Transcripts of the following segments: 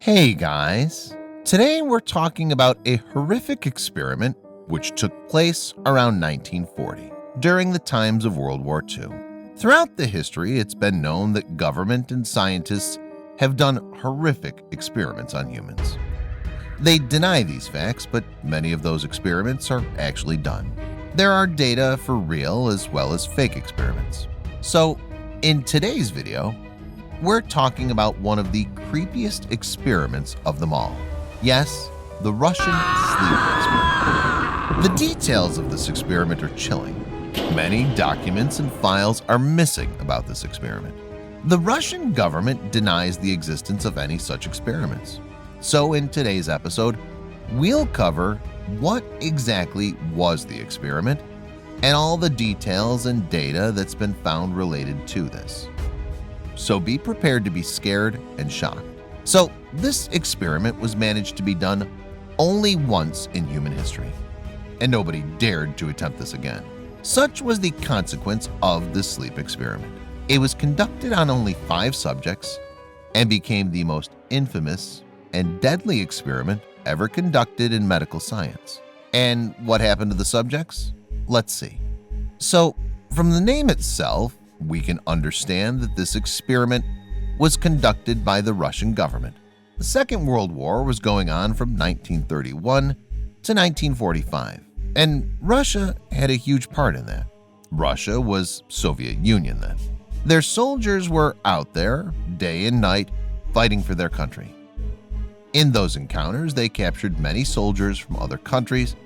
Hey guys, today we're talking about a horrific experiment which took place around 1940 during the times of World War II. Throughout the history, it's been known that government and scientists have done horrific experiments on humans. They deny these facts, but many of those experiments are actually done. There are data for real as well as fake experiments. So, in today's video, we're talking about one of the creepiest experiments of them all. Yes, the Russian sleep experiment. The details of this experiment are chilling. Many documents and files are missing about this experiment. The Russian government denies the existence of any such experiments. So in today's episode, we'll cover what exactly was the experiment and all the details and data that's been found related to this. So be prepared to be scared and shocked. So this experiment was managed to be done only once in human history, and nobody dared to attempt this again. Such was the consequence of the sleep experiment. It was conducted on only 5 subjects and became the most infamous and deadly experiment ever conducted in medical science. And what happened to the subjects? Let's see. So, from the name itself, we can understand that this experiment was conducted by the Russian government. The Second World War was going on from 1931 to 1945, and Russia had a huge part in that. Russia was Soviet Union then. Their soldiers were out there day and night fighting for their country. In those encounters, they captured many soldiers from other countries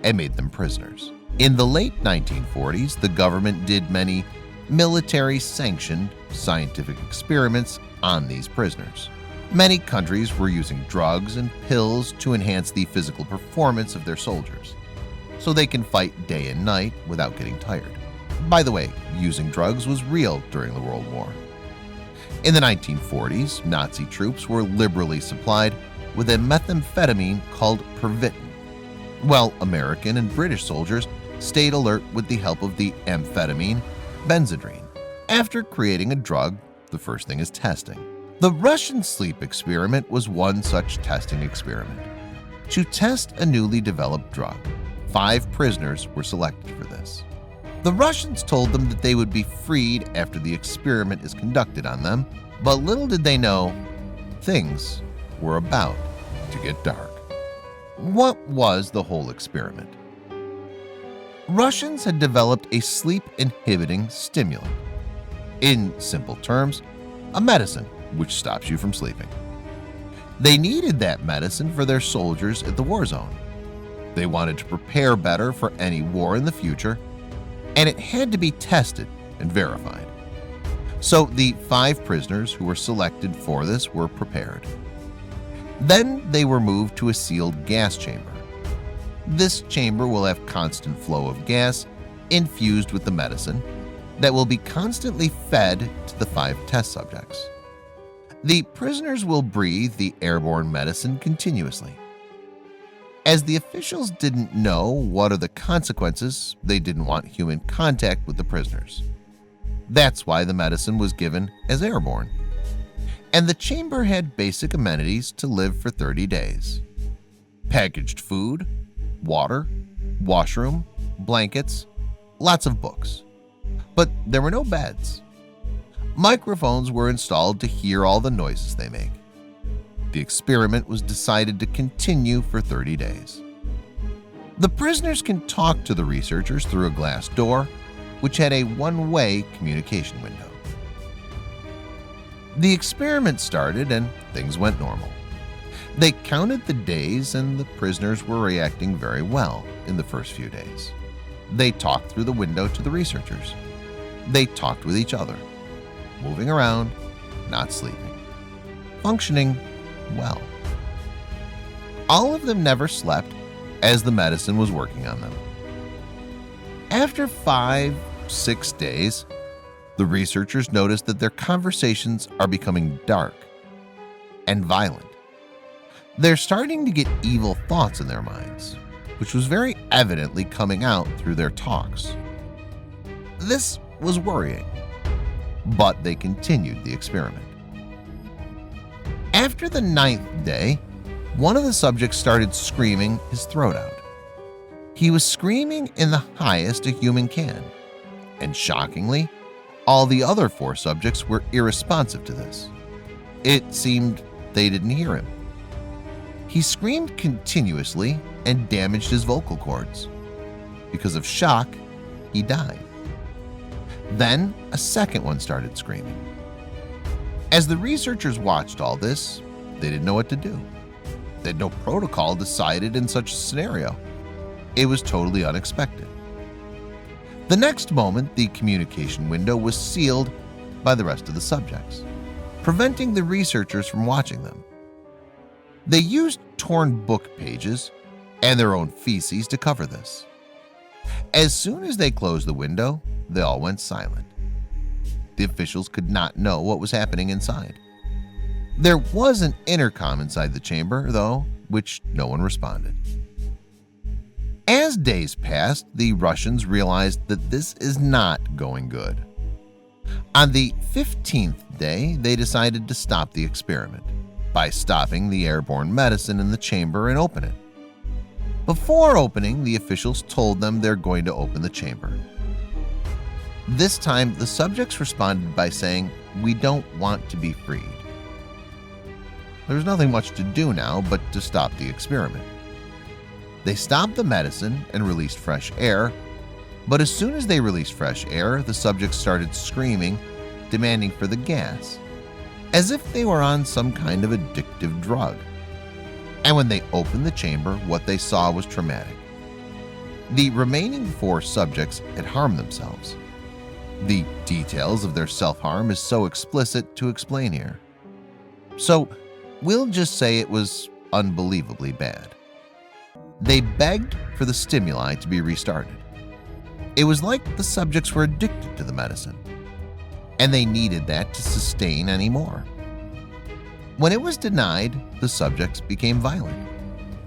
and made them prisoners. In the late 1940s, the government did many military-sanctioned scientific experiments on these prisoners. Many countries were using drugs and pills to enhance the physical performance of their soldiers, so they can fight day and night without getting tired. By the way, using drugs was real during the World War. In the 1940s, Nazi troops were liberally supplied with a methamphetamine called Pervitin, while American and British soldiers stayed alert with the help of the amphetamine Benzedrine. After creating a drug, the first thing is testing. The Russian sleep experiment was one such testing experiment. To test a newly developed drug, 5 prisoners were selected for this. The Russians told them that they would be freed after the experiment is conducted on them, but little did they know, things were about to get dark. What was the whole experiment? Russians had developed a sleep-inhibiting stimulant. In simple terms, a medicine which stops you from sleeping. They needed that medicine for their soldiers at the war zone. They wanted to prepare better for any war in the future, and it had to be tested and verified. So the 5 prisoners who were selected for this were prepared. Then they were moved to a sealed gas chamber. This chamber will have constant flow of gas infused with the medicine that will be constantly fed to the 5 test subjects. The prisoners will breathe the airborne medicine continuously. As the officials didn't know what are the consequences, they didn't want human contact with the prisoners. That's why the medicine was given as airborne. And the chamber had basic amenities to live for 30 days. Packaged food, water, washroom, blankets, lots of books. But there were no beds. Microphones were installed to hear all the noises they make. The experiment was decided to continue for 30 days. The prisoners can talk to the researchers through a glass door, which had a one-way communication window. The experiment started and things went normal. They counted the days and the prisoners were reacting very well in the first few days. They talked through the window to the researchers. They talked with each other, moving around, not sleeping, functioning well. All of them never slept as the medicine was working on them. After 5-6 days, the researchers noticed that their conversations are becoming dark and violent. They're starting to get evil thoughts in their minds, which was very evidently coming out through their talks. This was worrying, but they continued the experiment. After the 9th day, one of the subjects started screaming his throat out. He was screaming in the highest a human can, and shockingly, all the other 4 subjects were irresponsive to this. It seemed they didn't hear him. He screamed continuously and damaged his vocal cords. Because of shock, he died. Then a second one started screaming. As the researchers watched all this, they didn't know what to do. They had no protocol decided in such a scenario. It was totally unexpected. The next moment, the communication window was sealed by the rest of the subjects, preventing the researchers from watching them. They used torn book pages and their own feces to cover this. As soon as they closed the window, they all went silent. The officials could not know what was happening inside. There was an intercom inside the chamber, though, which no one responded. As days passed, the Russians realized that this is not going good. On the 15th day, they decided to stop the experiment by stopping the airborne medicine in the chamber and open it. Before opening, the officials told them they're going to open the chamber. This time, the subjects responded by saying, "We don't want to be freed." There's nothing much to do now but to stop the experiment. They stopped the medicine and released fresh air, but as soon as they released fresh air, the subjects started screaming, demanding for the gas, as if they were on some kind of addictive drug. And when they opened the chamber, what they saw was traumatic. The remaining 4 subjects had harmed themselves. The details of their self-harm is so explicit to explain here. So we'll just say it was unbelievably bad. They begged for the stimuli to be restarted. It was like the subjects were addicted to the medicine, and they needed that to sustain any more. When it was denied, the subjects became violent.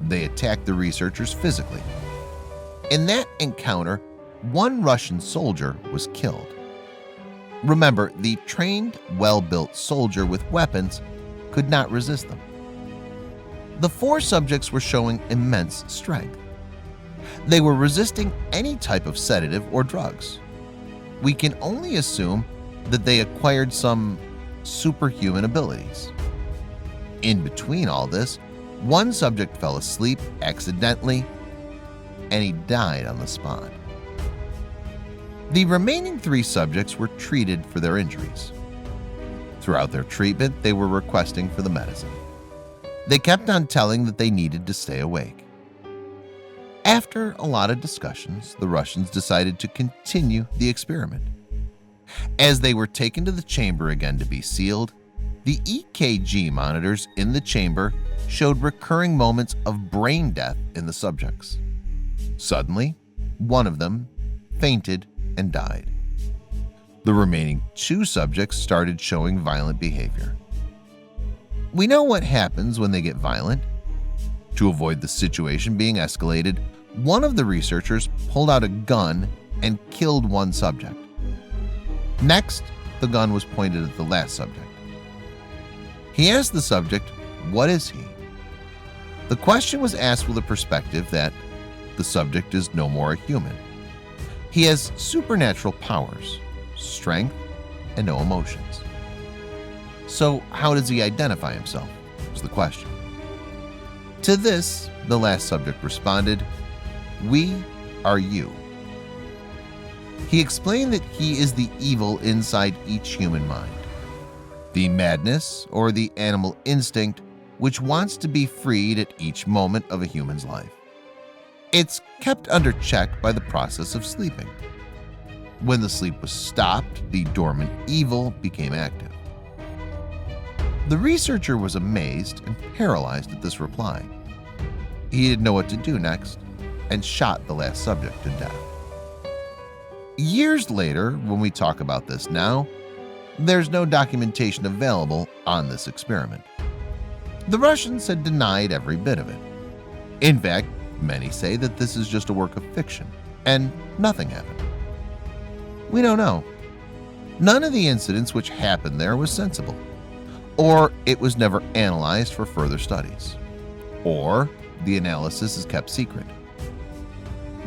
They attacked the researchers physically. In that encounter, 1 Russian soldier was killed. Remember, the trained, well-built soldier with weapons could not resist them. The 4 subjects were showing immense strength. They were resisting any type of sedative or drugs. We can only assume that they acquired some superhuman abilities. In between all this, 1 subject fell asleep accidentally, and he died on the spot. The remaining 3 subjects were treated for their injuries. Throughout their treatment, they were requesting for the medicine. They kept on telling that they needed to stay awake. After a lot of discussions, the Russians decided to continue the experiment. As they were taken to the chamber again to be sealed, the EKG monitors in the chamber showed recurring moments of brain death in the subjects. Suddenly, one of them fainted and died. The remaining 2 subjects started showing violent behavior. We know what happens when they get violent. To avoid the situation being escalated, one of the researchers pulled out a gun and killed 1 subject. Next, the gun was pointed at the last subject. He asked the subject, "What is he?" The question was asked with a perspective that the subject is no more a human. He has supernatural powers, strength, and no emotions. So how does he identify himself, was the question. To this, the last subject responded, "We are you." He explained that he is the evil inside each human mind, the madness or the animal instinct which wants to be freed at each moment of a human's life. It's kept under check by the process of sleeping. When the sleep was stopped, the dormant evil became active. The researcher was amazed and paralyzed at this reply. He didn't know what to do next and shot the last subject to death. Years later, when we talk about this now, there's no documentation available on this experiment. The Russians had denied every bit of it. In fact, many say that this is just a work of fiction and nothing happened. We don't know. None of the incidents which happened there was sensible. or it was never analyzed for further studies, or the analysis is kept secret.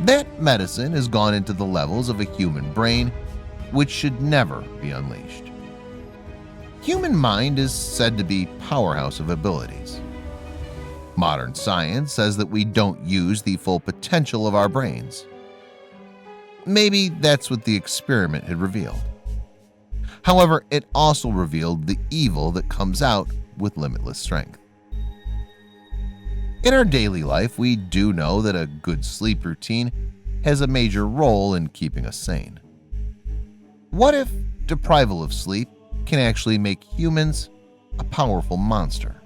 That medicine has gone into the levels of a human brain, which should never be unleashed. Human mind is said to be a powerhouse of abilities. Modern science says that we don't use the full potential of our brains. Maybe that's what the experiment had revealed. However, it also revealed the evil that comes out with limitless strength. In our daily life, we do know that a good sleep routine has a major role in keeping us sane. What if deprival of sleep can actually make humans a powerful monster?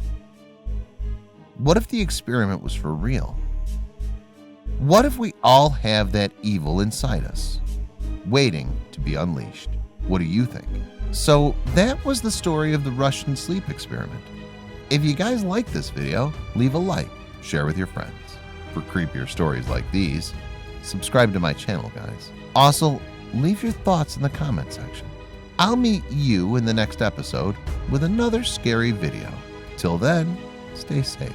What if the experiment was for real? What if we all have that evil inside us, waiting to be unleashed? What do you think? So that was the story of the Russian sleep experiment. If you guys like this video, leave a like, share with your friends. For creepier stories like these, subscribe to my channel, guys. Also, leave your thoughts in the comment section. I'll meet you in the next episode with another scary video. Till then, stay safe.